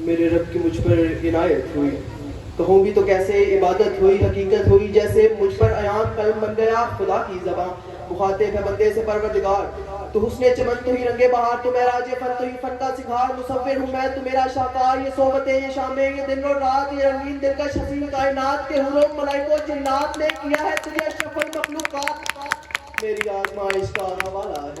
मेरे रब की मुझ पर इनायत हुई। कहूँ भी तो कैसे इबादत हुई, हकीकत हुई जैसे मुझ पर अयान कल्म बन गया खुदा की ज़बान। मुखातिब है बंदे से परवरदिगार, तू हुस्ने चमन तू ही रंगे बहार, तू मेरा राज फन तू ही फन का सिखार। मुसव्विर हूँ मैं तू मेरा शाहकार, ये सोबतें ये शामें ये दिन और रात, ये रंगीन दिलकश हसीन कायनात के हुरों मलाइकों जिन्नात ने किया है तुझे अशरफुल मखलूकात। मेरी आज़माइश का हवाला है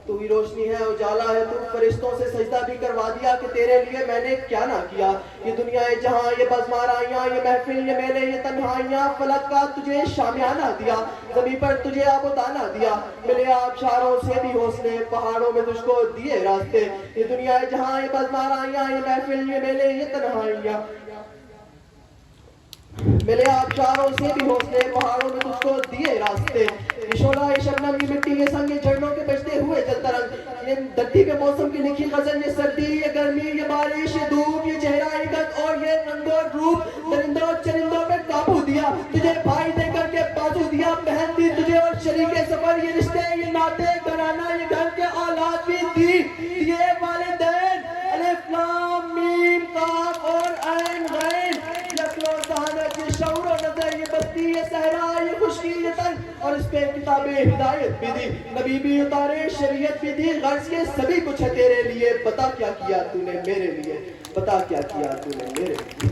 तू ही रोशनी है उजाला है तू। फरिश्तों से सजदा भी करवा दिया कि तेरे लिए मैंने क्या ना किया। ये दुनिया ये जहां ये बज़माराइयाँ ये महफिल ये मेले ये तन्हाइयाँ, फलक का तुझे शामियाना दिया, ज़मीं पर तुझे आबोदाना दिया। मिले आबशारों से भी हौसले, पहाड़ों में तुझको दिए रास्ते। ये दुनिया ये जहां ये बज़माराइयाँ ये महफिल ये मेले ये तन्हाइयाँ, मिले आबशारों से भी हौसले, पहाड़ों में तुझको दिए रास्ते। ये शोला ये शबनम ये मिट्टी ये संग ये झरनों के बजते हुए जलता रंग, ये धरती पे मौसम की लिखी गजल, ये सर्दी ये गर्मी ये बारिश ये धूप ये चेहरा ये गत और ये रंगो रूप। दरिंदों चरिंदों पे काबू दिया, तुझे भाई देकर के बाजू दिया। बहन दी तुझे और शरीके सफर, ये रिश्ते ये नाते घराना ये घर के औलाद भी दी। ये वालिदैन अलिफ लाम मीम काफ और ऐन गैन, यकलो सहानत ये शौर और नजर, ये बस्ती ये सहरा ये खुशकी ये तन, और इस पे किताबे हिदायत भी दी, नबी भी उतारे शरीयत भी दी। गर्ज के सभी कुछ है तेरे लिए, बता क्या किया तूने मेरे लिए, बता क्या किया तूने मेरे लिए।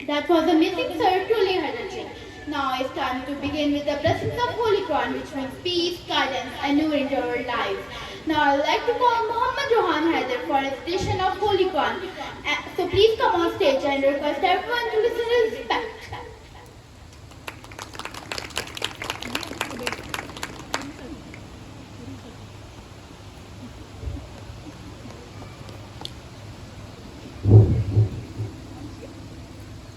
That was amazing, sir. Truly energetic. Now it's time to begin with the blessings of Holy Quran, which means peace, guidance, and nur into our lives. Now I'd like to call Muhammad Johan Haider for a recitation of Holy Quran. So please come on stage and request everyone to listen with respect.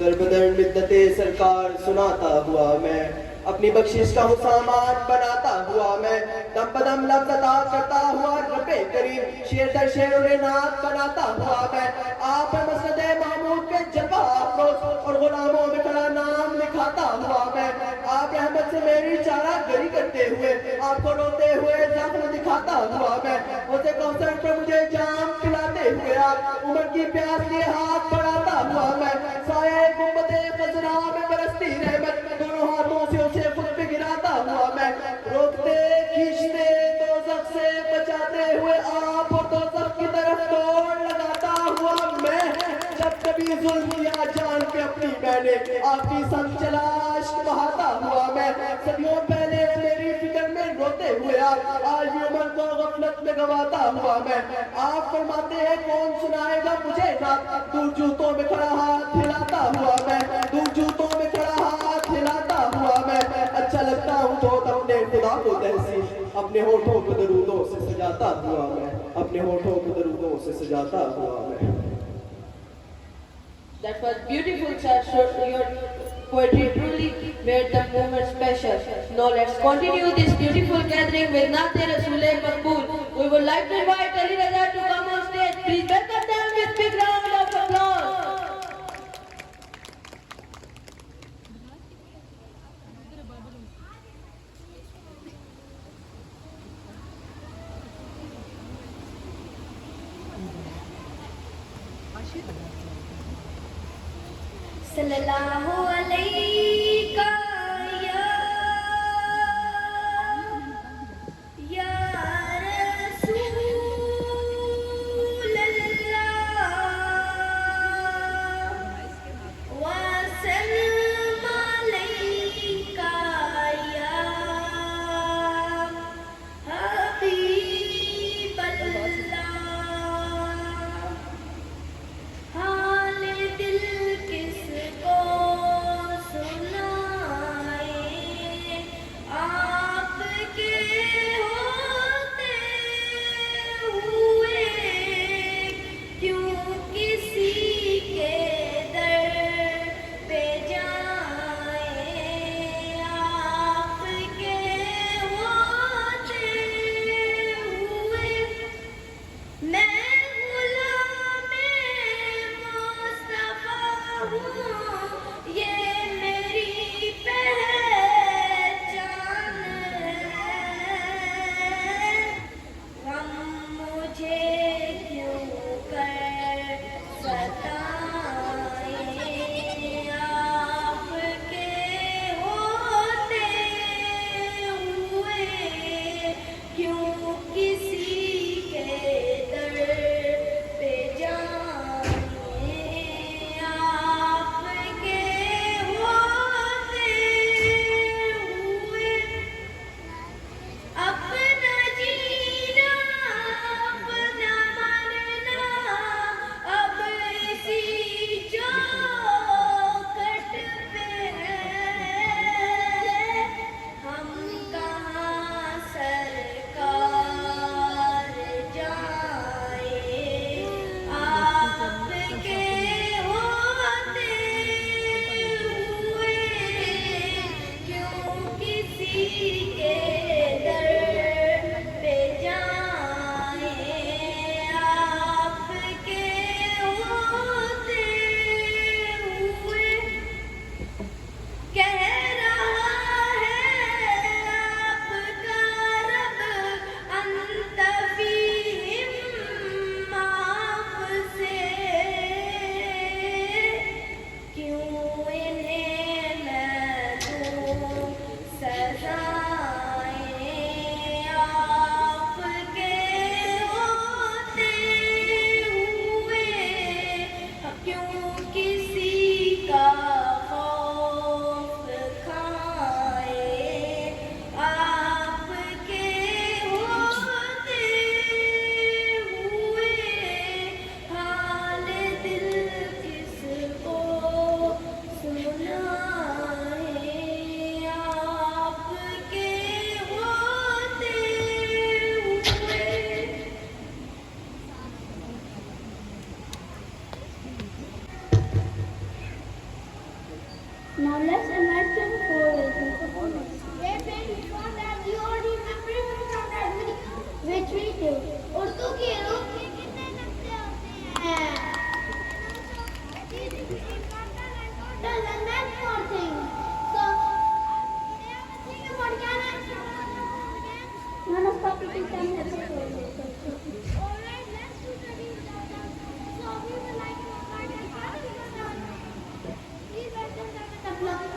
दर बदर मिद्दते सरकार सुनाता हुआ मैं, अपनी बख्शिश का हूँ सामान बनाता हुआ मैं। दम बदम लफ्ज़ अता करता हुआ रब्बे करीम, शेर दर शेर उन्हें नात बनाता हुआ मैं। आप मसनद महमूद के जलवा अफरोज और गुलामों में खड़ा नाम लिखाता हुआ मैं। आप रहमत से मेरी चारा गरी करते हुए, आपको रोते हुए जख्म दिखाता हुआ मैं। उसे कौसर पर मुझे जाम पिलाते हुए आप, उम्र की प्यास लिए हाथ बढ़ाता हुआ मैं। साए गुंबदे खजरा में बरसती रहमत, दोनों हाथों से उसे खुद पे गिराता हुआ मैं। रोकते खींचते दोज़ख से बचाते हुए आप, और दोज़ख की तरफ दौड़ लगाता हुआ मैं। जब कभी जुल्म किया जान पे अपनी मैंने, आपकी संग चला इश्क बहाता हुआ मैं। सदियों पहले मेरी फिक्र में रोते हुए आप, आज भी उम्र को गफलत में गवाता हुआ मैं। आप फरमाते हैं कौन सुनाएगा मुझे रात, दूर जूतों में खड़ा हाथ हिलाता हुआ मैं, दूर जूतों में खड़ा हाथ हिलाता हुआ मैं। अच्छा लगता हूँ तो अपने खुदा को तहसीन, अपने होठों को दरूदों से सजाता हुआ मैं, अपने होठों को दरूदों से सजाता हुआ मैं। That was beautiful, sir. Your poetry truly made the moment special. Now let's continue this beautiful gathering with Naate Rasool-e Maqbool. We would like to invite Ali Raza to come on stage. Please welcome them with big round of applause. सल्लल्लाहु अलैका या रसूल अल्लाह वसल्लम अलैका या हबीब अल्लाह। हाल दिल किसको सुनाए, आपके होते हुए क्यों किसी के दर पे जाए, आपके होते हुए मैं गुलामे मुस्तफा हूँ, ये मेरी पहचान है। गम मुझे क्यों कर सताए, आपके होते हुए क्यों किसी के दर पे जाए, आपके होते हुए अपना जीना अपना मरना अब इसी चौखट पे है। हम कहाँ सरकार जाए, आपके होते हुए क्यों किसी के दर पे जाए, आपके होते हुए कह रहा है आपका रब अंत फीहिम माफ से, क्यों इन्हें मैं दूं सजाएं, आपके होते हुए क्यों किसी का खौफ खाए, आपके होते हुए हाल दिल किसको सुनाए, आपके होते हुए। Now let's imagine for performance. Before that, you already remember from that video? Which video? Urdu के रूप में कितने नक्शे होते हैं? And that's more things. So, today I'm thinking about Ghana. None of topic is done here. Alright, let's do the read out. So, we would like to invite our father to come. Please welcome them with applause.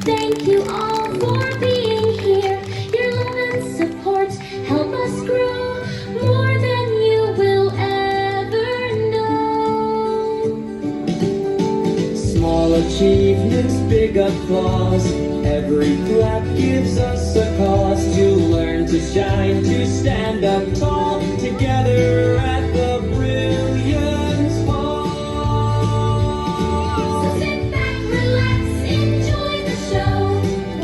Thank you all for being here. Your love and support help us grow more than you will ever know. Small achievements, big applause. Every clap gives us a cause to learn, to shine, to stand up tall together at the Brilliance Hall. So sit back, relax, enjoy the show.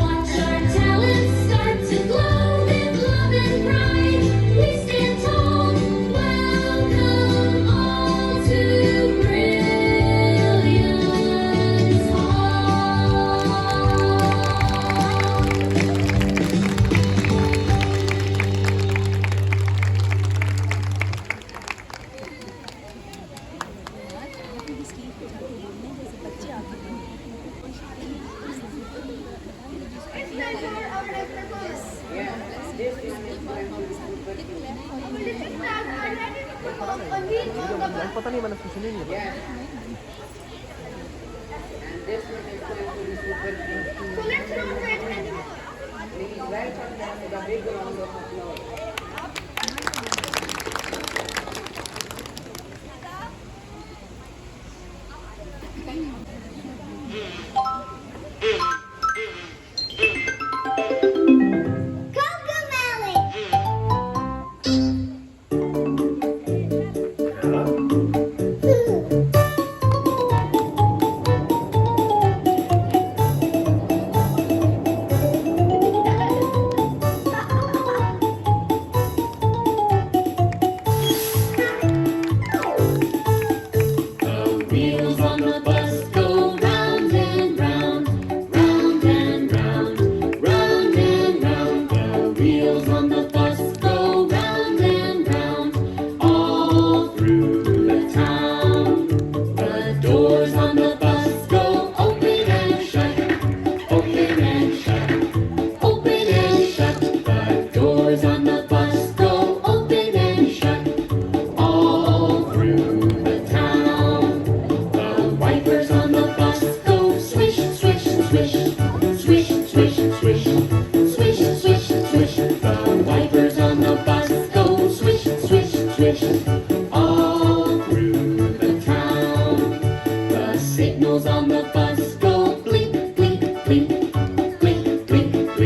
Watch our talents start to glow with love and pride. We stand tall. Welcome all to Brilliance Hall. पता नहीं मैंने कुछ नहीं लिया Wheels on the bus go round and round, round and round, round and round. The wheels on the bus go round and round, all through the town. The doors on the bus go open and shut, open and shut, open and shut. The doors on the bus go open and shut, all through the town. The wipers on the bus go swish, swish, swish, swish, swish, swish, swish, swish, swish. The wipers on the bus go swish, swish, swish, all through the town. The signals on the bus go blink, blink, blink, blink, blink, blink,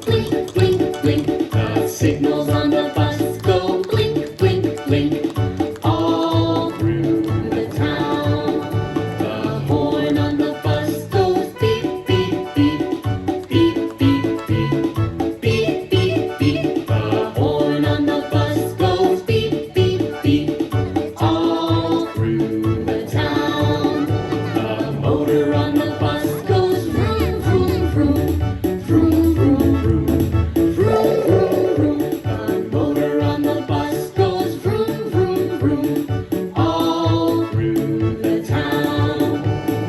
blink, blink, blink. The signals on the bus go blink, blink, blink, all through the town. The horn on the bus goes beep, beep, beep, beep, beep, beep, beep, beep, beep. The horn on the bus goes beep, beep, beep, all through the town. The motor on the bus goes vroom, vroom, vroom, vroom, vroom, vroom, vroom, vroom, vroom. The motor on the bus goes vroom, vroom, vroom, all through the town.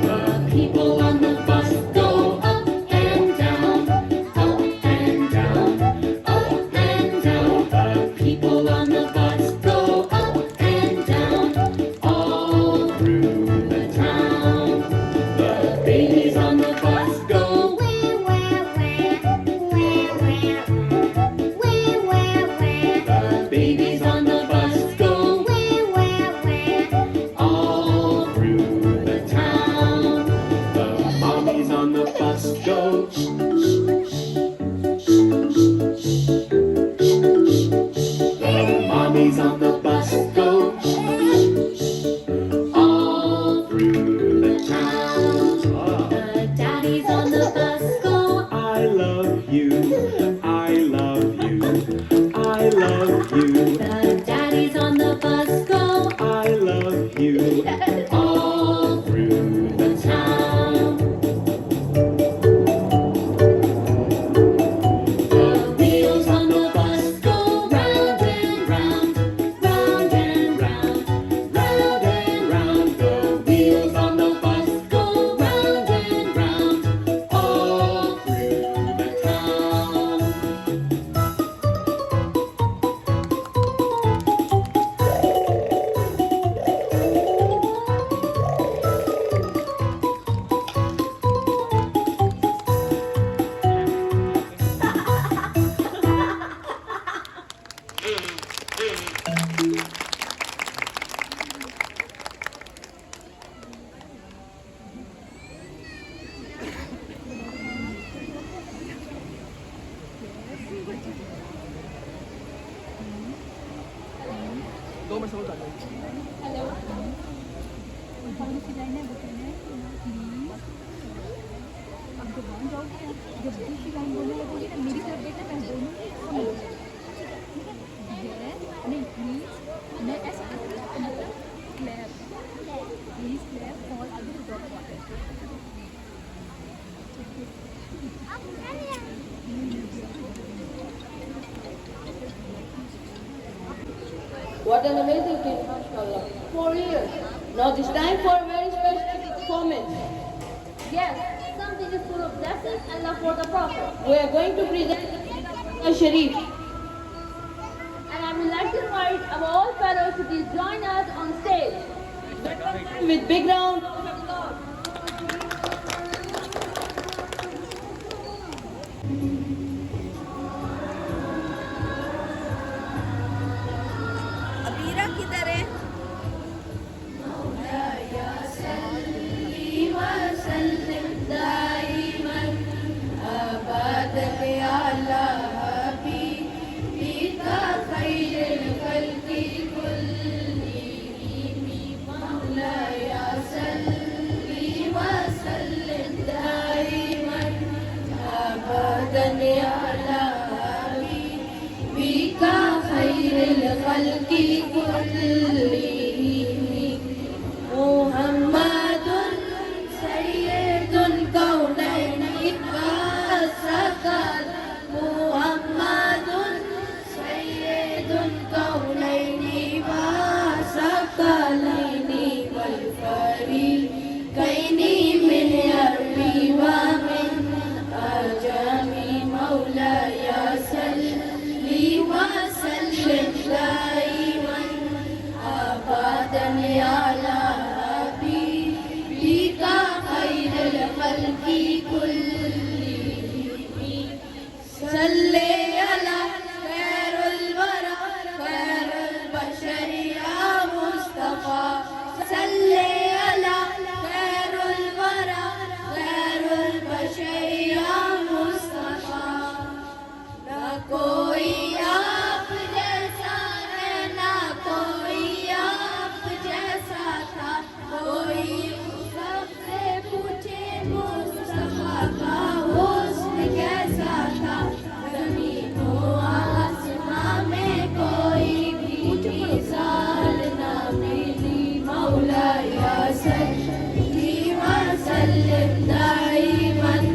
The people on the bus go up and down, up and down, up and down. The people on the bus go up and down, all through the town. The babies on the bus go where, where, where, where, where, where, where, where. The babies on the bus go where, where, where, all through the town. The mommies on the bus go shh, the mommies on the bus go all through the town. The daddies on the bus go I love you, I love you, I love you, the daddies on the bus go I love you. all through the town. What an amazing kid, mashallah. 4 years. Now it's time for a very special performance. Yes, something is full of blessings and love for the Prophet. We are going to present the Sharif. And I would like to invite our all fellows to please join us on stage. With big round. Abira किधर है? मुहम्मदुन सय्यदुल कौनैन सकल मुहम्मदुन सय्यदुल कौनैन सकलैनि वल फरीक़ैनि मिन अरबी व मिन अजमी मौलाया सल्ली व सल्लिम दाइमन अबदन अला हबीबिका खैरुल खल्क़ि कुल्लिहिम सल्ले अला खैरुल वरा खैरुल बशर या मुस्तफा सल्ले अला खैरुल वरा खैरुल बशर या मुस्तफा ना कोई आप जैसा है ना कोई आप जैसा था कोई सबसे पूछे मुस्तफा का हुस्न कैसा था ज़मीनो आसमां में कोई भी मिसाल ना मिली मौलाया सल्ली व सल्लिम दाइमन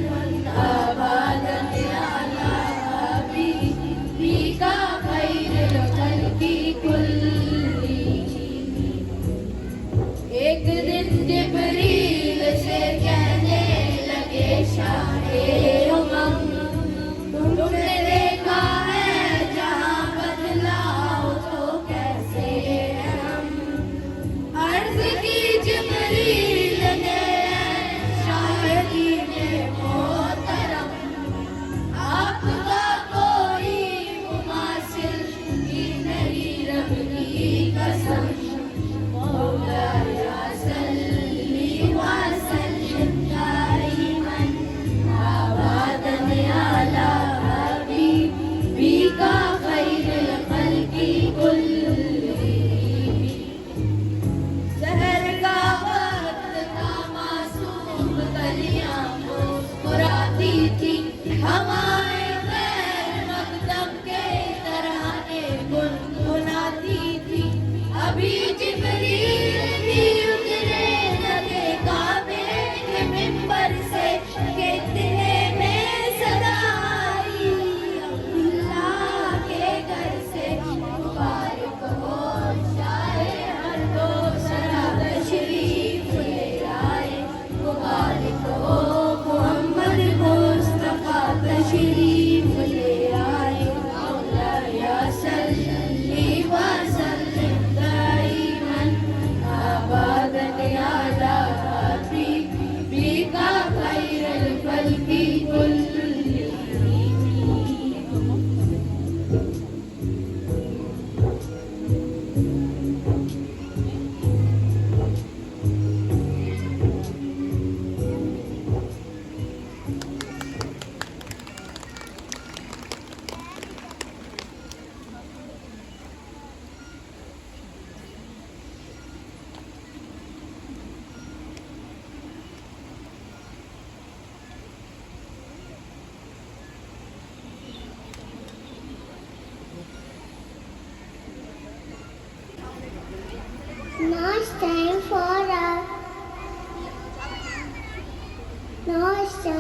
अबदन अला हबीबिका खैरुल खल्क़ि कुल्लिहिम। एक दिन जिब्रील से कहने लगे Shah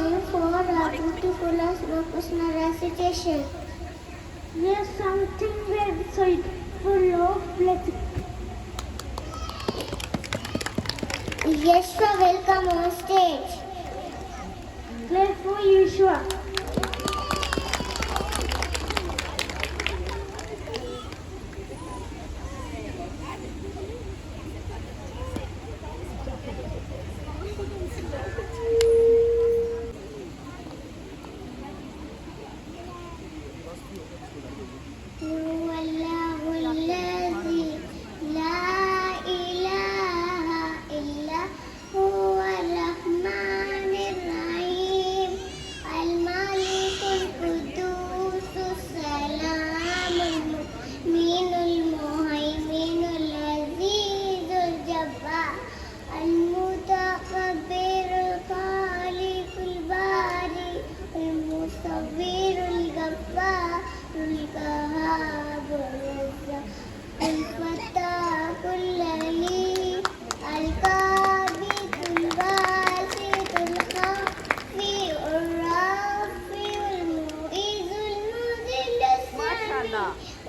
time for a beautiful personal recitation. Yes, something very sweet, full of blessing. Yeshua, welcome on stage. Clap for Yeshua.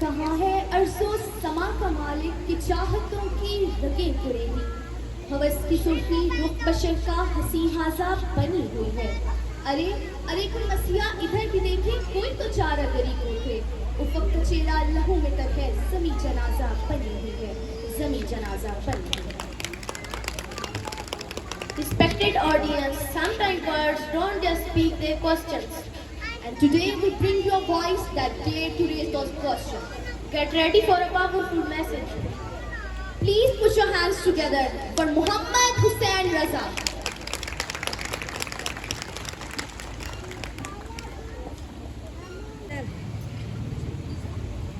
कहाँ है अरसों समा का मालिक की चाहतों की रगें कुरेदी, हवस की सुर्खी रुख बशर का हंसी हाजा बनी हुई है। अरे अरे कोई मसीहा इधर भी देखे, कोई तो चारा गरी उठे, उफक का चेला लहू में तक है, जमी जनाजा बनी हुई है, जमी जनाजा बनी हुई है। Respected audience, sometimes words don't just speak their questions. And today we bring you a voice that dare to raise those questions. Get ready for a powerful message. Please put your hands together for Muhammad Hussain Raza.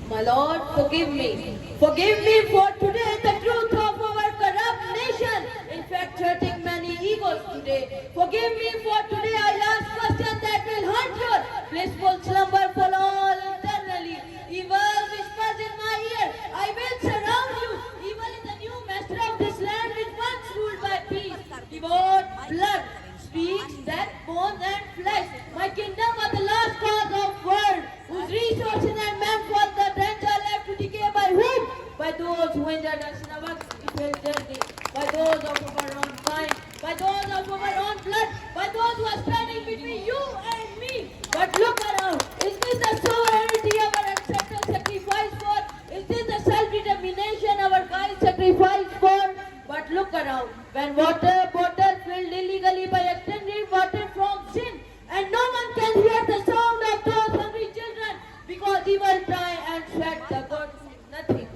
My Lord, forgive me. Forgive me for today the truth of our corrupt nation. In fact, hurting many egos today. Forgive me for today I ask question that will haunt your blissful slumber for all eternally. Evil whispers in my ear, I will surround you. Evil is the new master of this land which once ruled by peace. Devoured blood, speaks death, bones and flesh. My kingdom was the last cause of world, whose resources and men for the rent are left to decay by whom? By those who injured us in our evil journey, by those of our own kind, by those of our own blood, by those who are standing between you and me. But look around, is this the sovereignty our ancestors sacrificed for? Is this the self-determination our guys sacrificed for? But look around, when water bottle filled illegally by extending water from sin, and no one can hear the sound of those hungry children, because evil try and sweat the good nothing.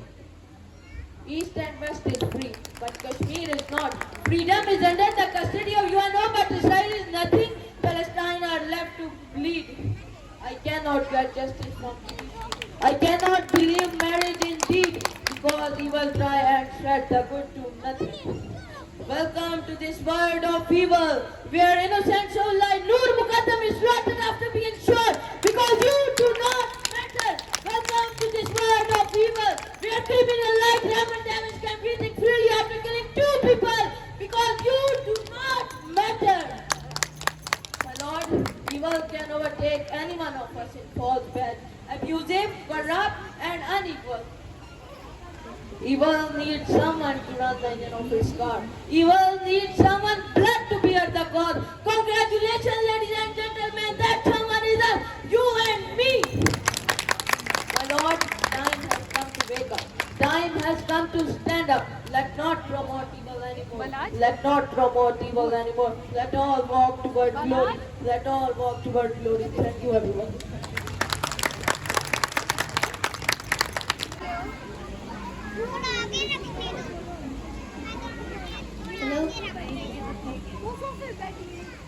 East and West is free, but Kashmir is not. Freedom is under the custody of UNO, but Israel is nothing. Palestine are left to bleed. I cannot get justice from peace. I cannot believe marriage indeed, because evil try and sweat the good to nothing. Welcome to this world of evil, where innocent souls like Noor Muqaddam is slaughtered after being shot, because you do not matter. Welcome to this world of evil, where criminal like Raymond Davis can breathe freely after killing 2 people, because you do not matter. My Lord, evil can overtake any one of us in false bed, abusive, corrupt, and unequal. Evil needs someone to run the engine of his car. Evil needs someone blood to bear the cause. Congratulations, ladies and gentlemen, that someone is us, you and me. My Lord, time has come to wake up. Time has come to stand up. Let not promote evil anymore. Let not promote evil anymore. Let all walk toward glory. Let all walk toward glory. Thank you, everyone.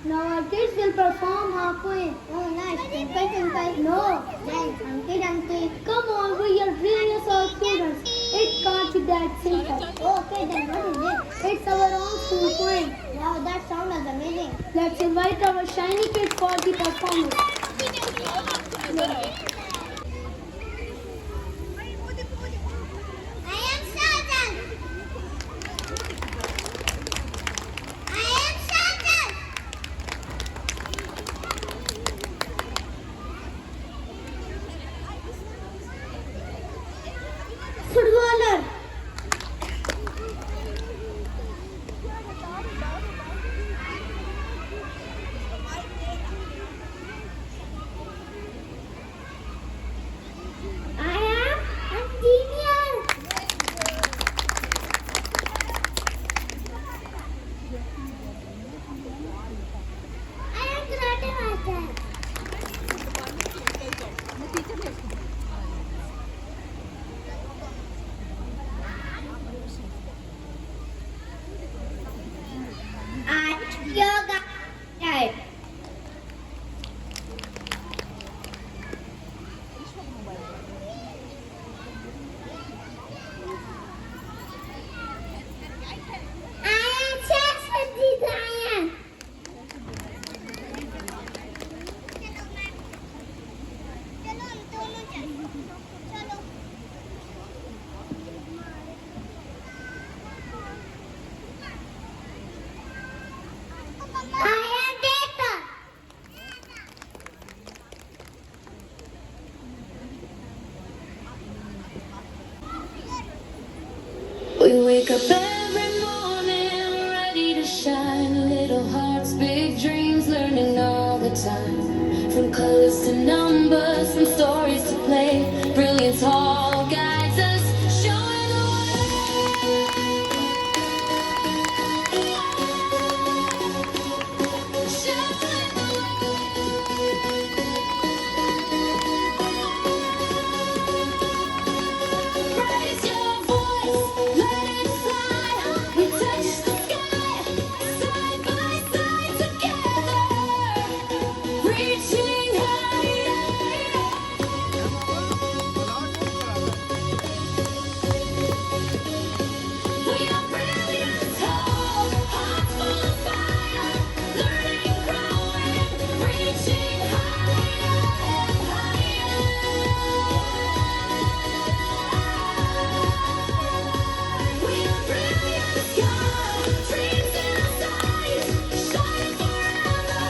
Now our kids will perform Queen. Oh, nice. Simple. No. Nice. Humpty. Come on, we are really all students. It can't be that simple. Okay, then what is it? It's our own school Queen. Wow, that sounds amazing. Let's invite our shiny kid for the performance. I am Sultan. Footballer. I am engineer. I am karate master. And yoga. Right. I am fashion designer. I am data. We wake up every morning ready to shine. Little hearts, big dreams, learning all the time. From colors to numbers, from stories to play. Brilliance all guides us, showing the way. Showing the way. Raise your voice, let it fly. We touch the sky, side by side together, reaching higher. We are brilliant, tall, hearts full of fire, learning, growing, reaching higher and higher. We are brilliant, young, dreams in our eyes, shining forever,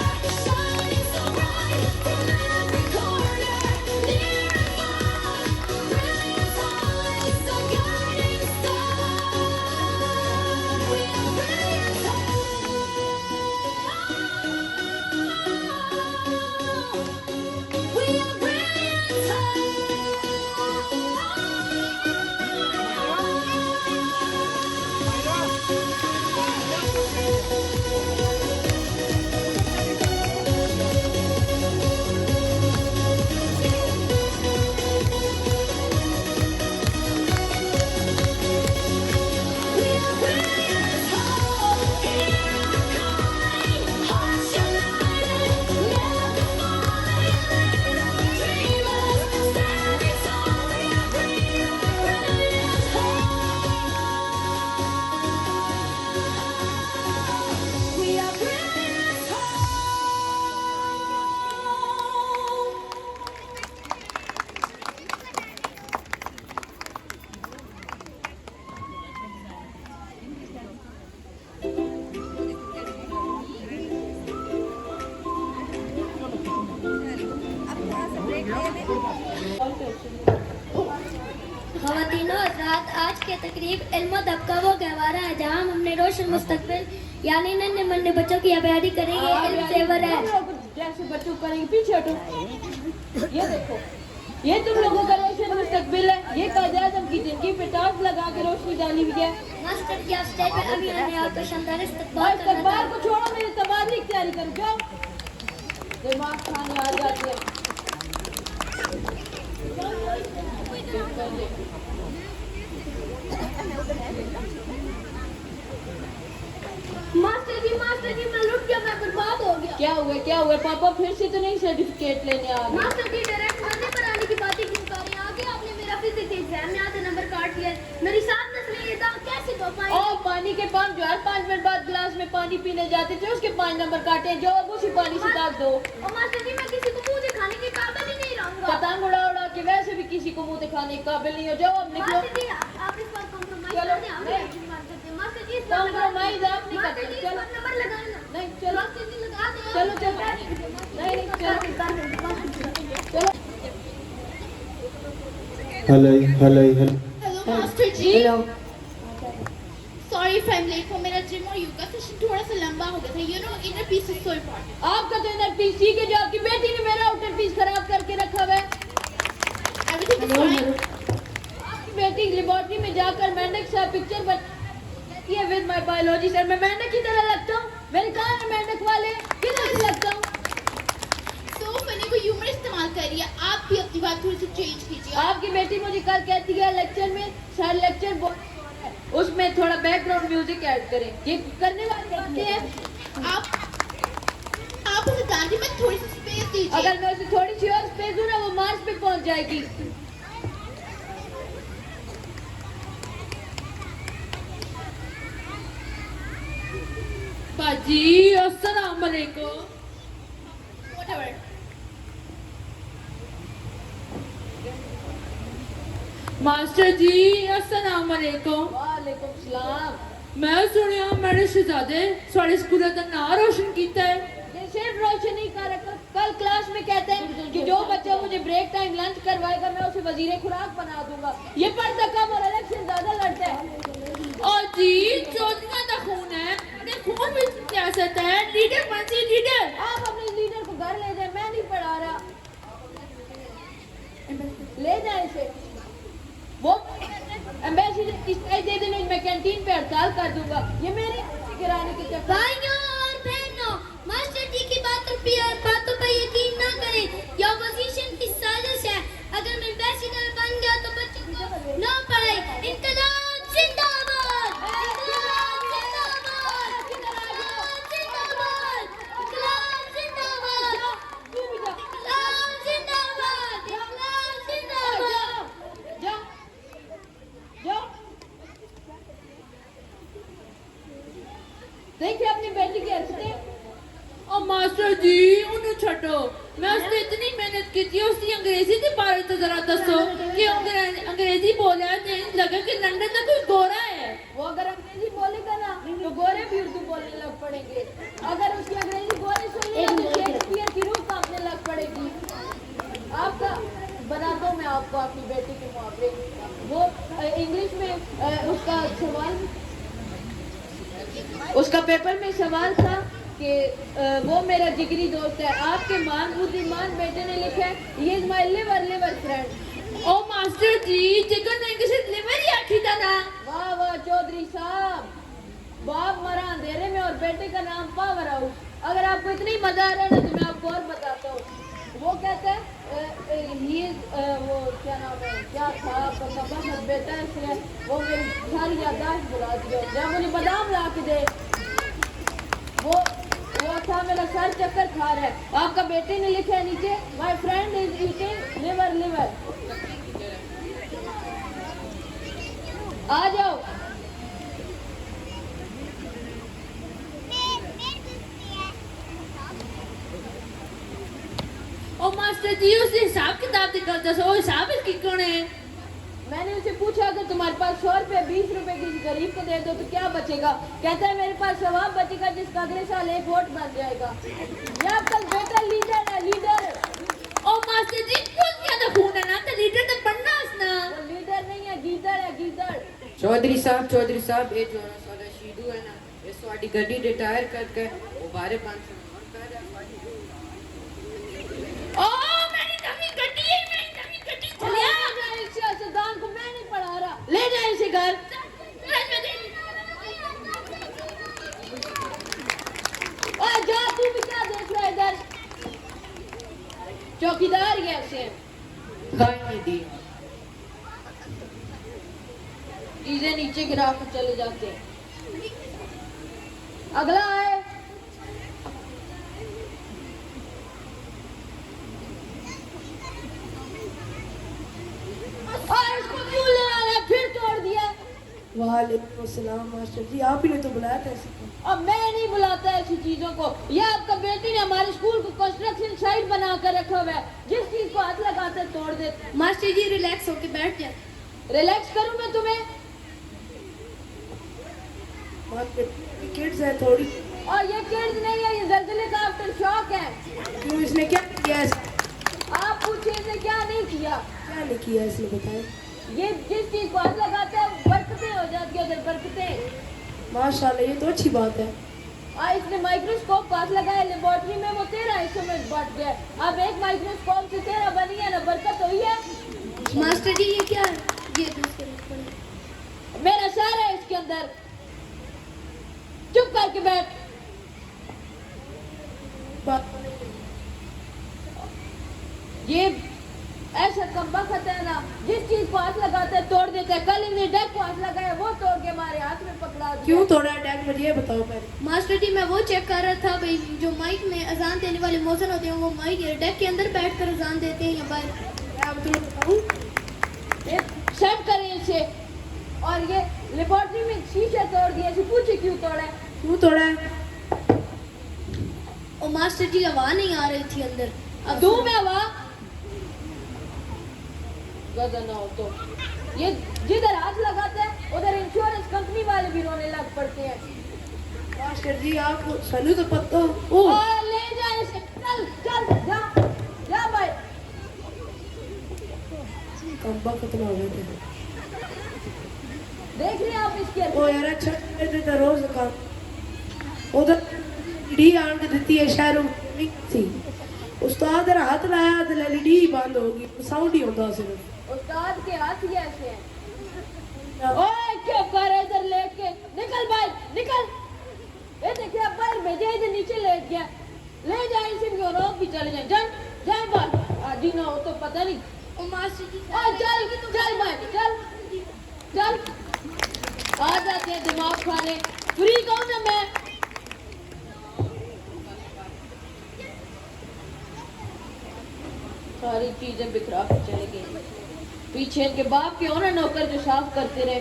shining so bright from every corner, near and far. Brilliance always a guiding star. We are brilliant. We are ख़वातीनो हज़रात, आज के तकरीब इल्म अदब का वो गहवारा है जहाँ हम अपने रोशन मुस्तकबिल यानी नन्हे मुन्ने बच्चों की आबादी करेंगे। इल्म सेवर है। जैसे बच्चों करेंगे पीछे हटो। ये देखो, ये तुम लोगों का रोशन मुस्तकबिल है। ये कायदे आज़म की जिंदगी पे टार्च लगा के रोशनी डाली हुई है। मास्टर की आप स्टेज पे अभी आने आपका शानदार इस्तकबाल करना इस्तकबाल को छोड़ो, मेरे तबादले की तैयारी करो। जाओ, दिमाग खाने आ जाती है। मास्टर जी मैं लुट गया। दिया मैं बर्बाद हो गया। क्या हुआ पापा फिर से तो नहीं सर्टिफिकेट लेने आ गए? मास्टर जी डायरेक्ट मरने पर आने की बातें क्यों कर रहे हैं? आगे आपने मेरा फिजिक्स एग्जाम में आधे नंबर काट लिया। मेरी 7 नस्लें ये दाग कैसे धो पाएंगे? और पानी के पंप जो है 5 मिनट बाद गिलास में पानी पीने जाते थे उसके 5 नंबर काटे हैं, जो अब उसी पानी से दाग दो। और मास्टर जी मैं किसी को मुंह दिखाने के काबिल ही नहीं रहूंगा। पतंग उड़ा उड़ा के वैसे भी किसी को मुंह दिखाने के काबिल नहीं हो, जाओ अब निकलो। मास्टर जी आप इस बार कॉम्प्रोमाइज चलो, कर दें, हम नहीं। नहीं मान सकते। मास्टर जी इस बार कॉम्प्रोमाइज आप नहीं मास्टर करते, जी इस चलो। बार नंबर लगाए ना। नहीं चलो मास्टर जी लगा दें। चलो नहीं चलो hello hello hello Hello, Master Ji. Hello. Sorry if I'm late for मेरा जिम और योगा सेशन थोड़ा सा लंबा हो गया था. You know, inner peace is so important. आपका तो इधर पीस ठीक है, जो आपकी बेटी ने मेरा आउटर पीस खराब करके रखा हुआ है। Everything is fine. आपकी बेटी लेबोरेटरी में जाकर मेंढक सा पिक्चर बनाती है विद माय बायोलॉजी सर। मैं मेंढक की तरह लगता हूँ? मेरे कान में मेंढक वाले किधर लगता हूँ? So funny को ह्यूमर इस्तेमाल करिए. आप भी अपनी बात थोड़ी सी चेंज कीजिए. आपकी बेटी मुझे कल कहती है लेक्चर में सर लेक्चर उसमें थोड़ा बैकग्राउंड म्यूजिक ऐड करें। ये करने वाले कहते हैं आप उसे जानती मैं थोड़ी सी स्पेस दीजिए. अगर मैं उसे थोड़ी सी और स्पेस दूँ ना वो मार्स पे पहुंच जाएगी। बाजी अस्सलाम वालेकुम। Whatever. मास्टर जी अस्सलाम वालेकुम। वालेकुम सलाम। मैं सुनिया मेरे शहजादे सारे स्कूल का नाम रोशन किया है। ये सिर्फ रोशन नहीं कर रखा, कल क्लास में कहते हैं कि जो बच्चा मुझे ब्रेक टाइम लंच करवाएगा मैं उसे वजीर खुराक बना दूंगा। ये पढ़ता कम और इलेक्शन ज्यादा लड़ता है। और जी चौधरी का खून है, अपने खून में सियासत है। लीडर बनती लीडर। आप अपने लीडर को घर ले जाए, मैं नहीं पढ़ा रहा। ले जाए इसे। वो एम्बेसडर की साइड दे देने मैं कैंटीन पे हड़ताल कर दूंगा। ये मेरे गिराने के चक्कर। भाइयों और बहनों, मास्टर जी की बातों पर यकीन ना करें। यह ऑपोजिशन की साजिश है। अगर मैं एम्बेसडर बन गया तो बच्चों को ना पढ़ाई। इनकलाब जिंदाबाद! इनकलाब जिंदाबाद! इनकलाब जिंदाबाद! इनकलाब जिंदाबाद! इनकलाब जिंदाबाद! इनकलाब जिंदाबाद! जाओ जाओ। देखिए अपनी बेटी की हरकतें। और मास्टर जी उन्हें छो, मैं उसने इतनी मेहनत की थी। उसकी अंग्रेजी के बारे तो जरा दसो कि अंग्रेजी बोला है लगा कि लंदन का कोई गोरा है। वो अगर अंग्रेजी बोलेगा ना तो गोरे भी उर्दू बोलने लग पड़ेंगे। अगर उसकी अंग्रेजी गोरे सुनिए तो शेक्सपियर की रूह कांपने लग पड़ेगी। आपका बनाता हूँ मैं आपको अपनी बेटी के मुहावरे। वो इंग्लिश में उसका पेपर में सवाल था कि वो मेरा जिगरी दोस्त है। आपके मान बुद्धिमान बेटे ने लिखा है ये इज माय लिवर फ्रेंड। ओ master ji chicken English liver ही आखी था ना। वाह वाह चौधरी साहब, बाप मरा अंधेरे में और बेटे का नाम पावर हाउस। अगर आपको इतनी मजा आ रहा है ना तो मैं आपको और बताता हूँ। वो कहता है वो क्या नाम है, क्या था आपका सबक बेटा है इसने वो मेरी सारी याददाश्त बुला दिया। जब मुझे बादाम ला के दे वो था मेरा सर चक्कर खा रहा है। आपका बेटे ने लिखा है नीचे my friend is eating liver. आ जाओ। ओ मास्टर जी उसने हिसाब किताब निकल दसो, हिसाब इसकी कौन है? मैंने उसे पूछा अगर तुम्हारे पास 100 रुपए 20 रुपए किसी गरीब को दे दो तो क्या बचेगा? कहता है मेरे पास सवाब बचेगा जिसका अगले साल 1 वोट बन जाएगा। ये आपका बेटा लीडर है, लीडर। ओ मास्टर जी क्यों ज्यादा खून है ना तो लीडर तो पढ़ना उसना। वो लीडर नहीं है, गीदड़ है, गीदड़। चौधरी साहब ये जो सारा शीडू है ना ये साड़ी गड्डी रिटायर करके वो बारे 500 ओ मेरी नवी गड्डी है, मेरी नवी गड्डी चलिया। इस सियासतदान को मैं नहीं पढ़ा रहा। ले जाए इसे घर। और जा तू भी क्या देख रहा है इधर? चौकीदार गया उसे गाय नहीं दी। चीजें नीचे गिरा कर चले जाते हैं। अगला है वालेकुम अस्सलाम मास्टर जी, आप ही ने तो बुलाया था इसी को। अब मैं नहीं बुलाता ऐसी चीजों को। ये आपका बेटी ने हमारे स्कूल को कंस्ट्रक्शन साइट बना कर रखा हुआ है, जिस चीज को हाथ लगाते हैं तोड़ देते। मास्टर जी रिलैक्स होके बैठ जाए। रिलैक्स करूं मैं तुम्हें? किड्स है थोड़ी। और ये किड्स नहीं है, ये जल्जले का आफ्टर शॉक है। क्यों, इसने क्या किया? आप पूछिए इसने क्या नहीं किया। क्या नहीं किया इसने, बताएं। ये जिस चीज को हाथ लगाता है बरकतें हो जाती है, उधर बरकतें। माशाल्लाह, ये तो अच्छी बात है। इसने माइक्रोस्कोप पास लगाया लेबोरेटरी में, वो 13 हिस्सों में बट गया। अब एक माइक्रोस्कोप से 13 बनी है ना, बरकत हुई है। मास्टर जी ये क्या है? ये दूसरे मेरा सर है इसके अंदर। चुप करके बैठ। ये ऐसा कमबख्त है ना, जिस चीज को हाथ लगाता है तोड़ देता है। कल इन्हें डेक को हाथ लगाया, वो तोड़ के हमारे हाथ में पकड़ा दिया। क्यों तोड़ा डेक, मुझे ये बताओ पहले। मास्टर जी मैं वो चेक कर रहा था भाई, जो माइक में अजान देने वाले मौजन होते हैं वो माइक डेक के अंदर बैठकर अजान देते हैं या बाहर? अब तुम्हें बताऊं, ये सेट करें इसे। और ये लेबोरेटरी में शीशे तोड़ दिए, इसे पूछे क्यों तोड़ा है? क्यों तोड़ा है? और मास्टर जी हवा नहीं आ रही थी अंदर। अब दूं मैं हवा? गधा ना हो तो। ये जिधर हाथ लगाता है उधर इंश्योरेंस कंपनी वाले भी रोने लग पड़ते हैं। मास्टर जी आप सलू तो पत्तो। ले जा इसे, चल चल जा जा भाई। कमबख्त ना हो गए थे। देख रहे हैं आप इसके ओ यार अच्छा देता रोज का उधर डी आन के देती है शहरों में थी। उस्ताद ने हाथ लाया तो एलईडी बंद होगी, साउंड ही होता सिर्फ। उस्ताद के हाथ ही ऐसे हैं। ओए क्या कर रहे इधर लेट के? निकल भाई निकल। ये देखिए अब बाहर भेजे, इधर नीचे लेट गया। ले जाए इसे भी और भी चले जाए। चल चल भाई, आदि ना हो तो पता नहीं। और मास्टर जी चल चल भाई चल चल। आ जाते हैं दिमाग खाने। फ्री कौन है मैं? सारी चीजें बिखरा के चले गई। पीछे इनके बाप के हो ना नौकर जो साफ करते रहे।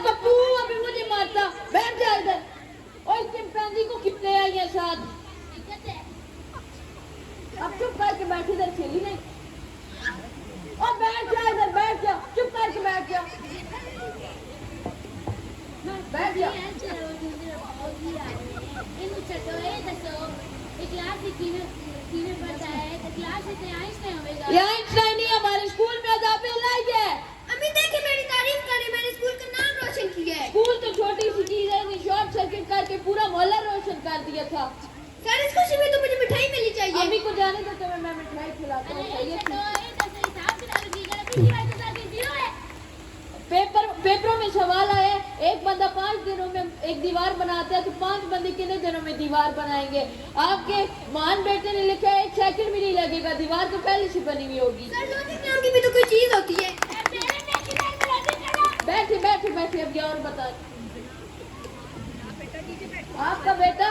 पप्पू अभी मुझे मारता। बैठ जा इधर। और इस चिंपैंजी को कितने आई है साथ? अब चुप करके बैठ, इधर खेली नहीं। और बैठ जा इधर, बैठ जा, चुप करके बैठ जा, बैठ जा। ये आइंस्टाइन ही हमारे स्कूल में अदाब लाई है। अम्मी देखिए मेरी तारीफ करे, मैंने स्कूल का नाम रोशन किया है। स्कूल तो छोटी सी चीज है, इसने शॉर्ट सर्किट करके पूरा मोहल्ला रोशन कर दिया था। सर इस खुशी में तो मुझे मिठाई मिलनी चाहिए। अभी को जाने दो, तुम्हें मैं मिठाई खिलाता हूँ। पेपरों में सवाल आया, एक बंदा 5 दिनों में एक दीवार बनाता है, तो 5 बंदे कितने दिनों में दीवार बनाएंगे? आपके महान बेटे ने लिखा है 1 सेकंड भी नहीं लगेगा, दीवार तो पहले से बनी हुई होगी। सर लॉजिक नाम की भी तो कोई चीज होती है। बैठे बैठे बैठे, अब क्या और बता। आपका बेटा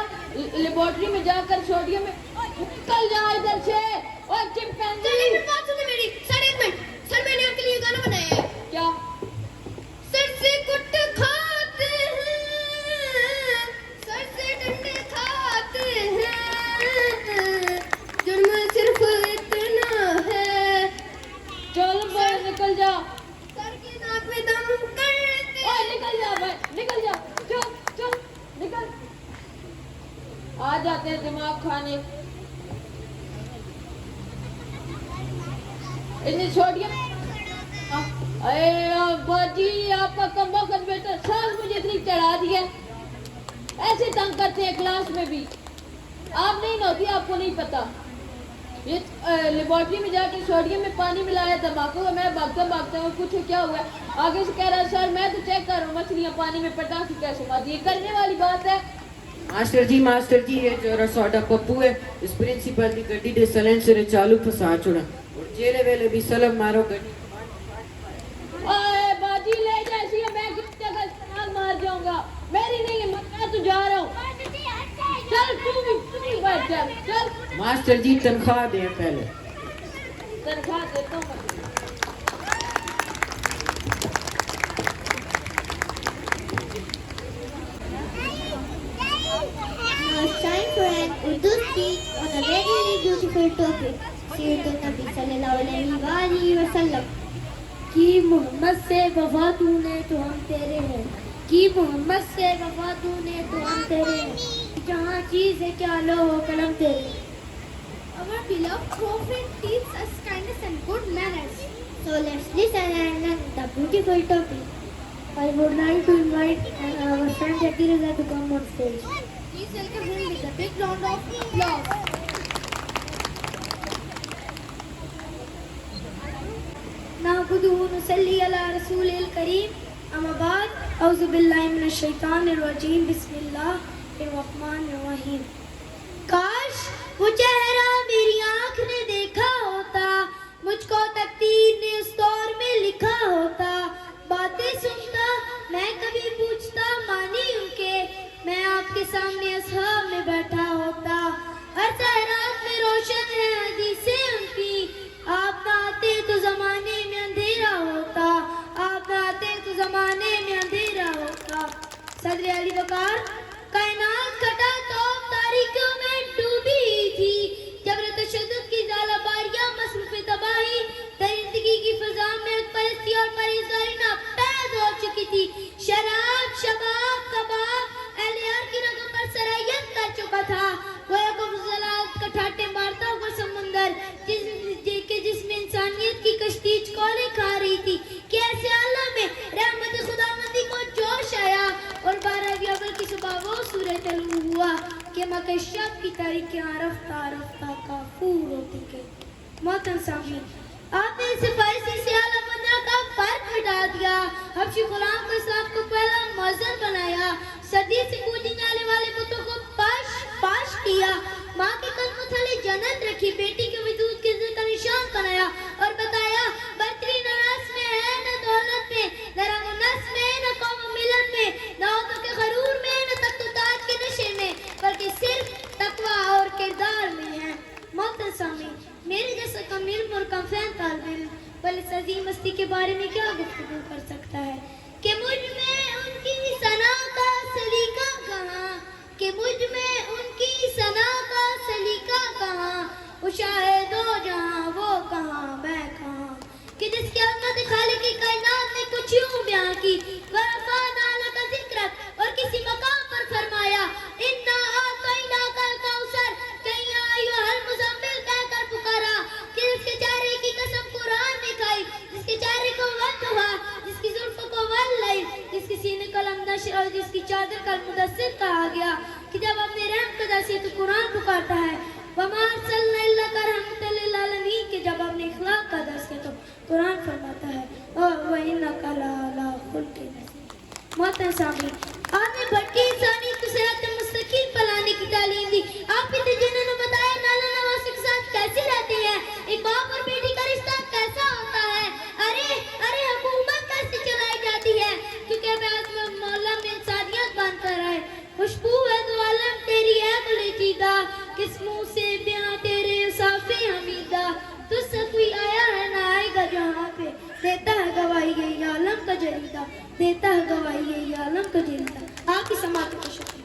लेबोरेटरी में जाकर सोडियम में निकल जा इधर से। और चिंपैंजी बात सुनिए मेरी। सर एक मिनट, सर मैंने आपके लिए गाना बनाया है। क्या? सर से कुट खाते हैं, सर से डंडे खाते हैं, जुर्म सिर्फ इतना है। चल भाई निकल जा। सर के नाक में दम करते। ओए निकल जा भाई, निकल जा, चल चल निकल। आ जाते हैं दिमाग खाने। इन्हें सोडियम। अरे बाजी आपका कमबख्त बेटा साल मुझे इतनी चढ़ा दिया। ऐसे तंग करते हैं क्लास में भी। आप नहीं नौती, आपको नहीं पता। ये लेबोरेटरी में जाके सोडियम में पानी मिलाया धमाका। मैं भागता भागता हूँ, कुछ क्या हुआ? आगे से कह रहा सर मैं तो चेक कर रहा हूँ मछलियाँ पानी में पटाखे कैसे मारती। ये करने वाली बात है? मास्टर जी ये जो साडा पप्पू है, इस प्रिंसिपल की गड्डी दे सलेंसर चालू फसा छोड़ा और जेरे वेले भी सलम मारो गड्डी। आए बाजी ले जैसी है, मैं किस जगह इस्तेमाल मार जाऊंगा। मेरी नहीं हिम्मत, मैं तो जा रहा हूँ। चल तू भी बैठ, चल चल। मास्टर जी तनख्वाह दे पहले। तनख्वाह देता हूँ। Now it's time for an Urdu speech on a very beautiful topic. Sayyidun Nabi sallallahu alaihi wasallam. कि मोहम्मद से वफा तूने तो हम तेरे हैं, कि मोहम्मद से वफा तूने तो हम तेरे हैं, जहाँ चीज़ है क्या लो कलम तेरे। Our beloved Prophet teaches us kindness and good manners. So let's listen and learn the beautiful topic. I would like to invite our friend Jackie Raza to come on stage. Please welcome him with a big round of applause. नाकुदू नसल्ली अला रसूलिल करीम, अम्मा बाद, औज़ु बिल्लाहि मिनश शैतानिर रजीम, बिस्मिल्लाहिर रहमानिर रहीम। काश वो चेहरा मेरी आँख ने देखा होता, मुझको तकदीर ने उस दौर में लिखा होता। बातें सुनता मैं कभी पूछता मानी उनके, मैं आपके सामने असहाब में बैठा होता। हर सहरात में रोशन है हदीसें उनकी, आप ना आते तो जमाने में अंधेरा होता, आप ना आते तो जमाने में अंधेरा होता। सदर अली वकार, कायनात घटा तो तारीखों में डूबी थी, जबर तशद्दुद की ज़ालाबारियां मसरूफ़ तबाही, दरिंदगी की फ़ज़ा में परस्ती और परहेज़गारी नापैद हो चुकी थी। शराब, शबाब, कबाब अहले यार की रगों पर सरायत कर चुका था। गोया को ज़लालत का ठाटे मारता हुआ समुंदर, जिसमें इंसानियत की कश्ती चौले खा रही थी, कि ऐसे आलम में रहमत खुदावंदी को जोश आया और 12वीं अव्वल की सुबह वो सूरज तलू हुआ कि मक्का शब की तारीखें रफ्ता रफ्ता काफूर होती गई। मोहतरम सामीन, आपने इस फारसी से आला पंद्रह का फर्क मिटा दिया, हबशी गुलाम को इस्लाम को पहला मौजूद बनाया, सदी से पूजने जाने वाले बुतों को पाश किया, माँ के कदमों तले जन्नत रखी, बेटी के वजूद के इज्जत का निशान बनाया और बताया बर्तरी न रस में है न दौलत में, न रंग नस में न कौम मिलन में, न औरतों के गरूर में न तख्त-ओ-ताज के नशे में, बल्कि सिर्फ तकवा और किरदार में है। मोहतरम सामीन, मेरे जैसा कमीर मुर्कम फैन तालिब इल्म बल इस अजीम हस्ती के बारे में क्या गुफ्तगू कर सकता है कि मुझ में उनकी सना का सलीका कहाँ, कि मुझ में उनकी सना का सलीका कहाँ, वो शायदो जहाँ वो कहाँ मैं कहाँ, कि जिसकी अज़मत खालिक की कायनात ने कुछ यूं बयां की, वरफ़अना लका ज़िक्रक, और किसी मकाम पर फरमाया इन्ना आतैना कल कौसर, कहीं अय्युहल मुज़म्मिल कहकर पुकारा, कि जिसके चेहरे की कसम कुरान ने खाई, जिसके चेहरे को वक्त हुआ, जिसकी जुल्फ़ों को वल्लैल, जिसके सीने को लमनशर और जिसकी चादर का मुदस्सिर कहा गया, कि जब अपने रहम कदा से तो कुरान पुकारता है, वमा अरसलना इल्ला रहमतल लिल आलमीन, कि जब अपने इखलाक का दर्स है तो कुरान फरमाता है व इन्नका लअला खुल्क़िन अज़ीम। मोहतरम सामीन, आपने भटकी इंसानी को सिरात मुस्तकीम पर लाने की तालीम दी। आप इतने जिन्होंने बताया नाना नवाज के साथ कैसे रहते हैं, एक बाप और बेटी का रिश्ता कैसा होता है, अरे हुकूमत कैसे चलाई जाती है, क्योंकि अब मौला में इंसानियत बनकर आए। खुशबू है तो आलम तेरी है गुलेजीदा, किस मुंह से बयां तेरे साफे हमीदा, तुझसे कोई आया है ना आएगा जहाँ पे, देता है गवाही यही आलम का जरीदा, देता है गवाही यही आलम का जरीदा। आपकी समात को शुक्रिया।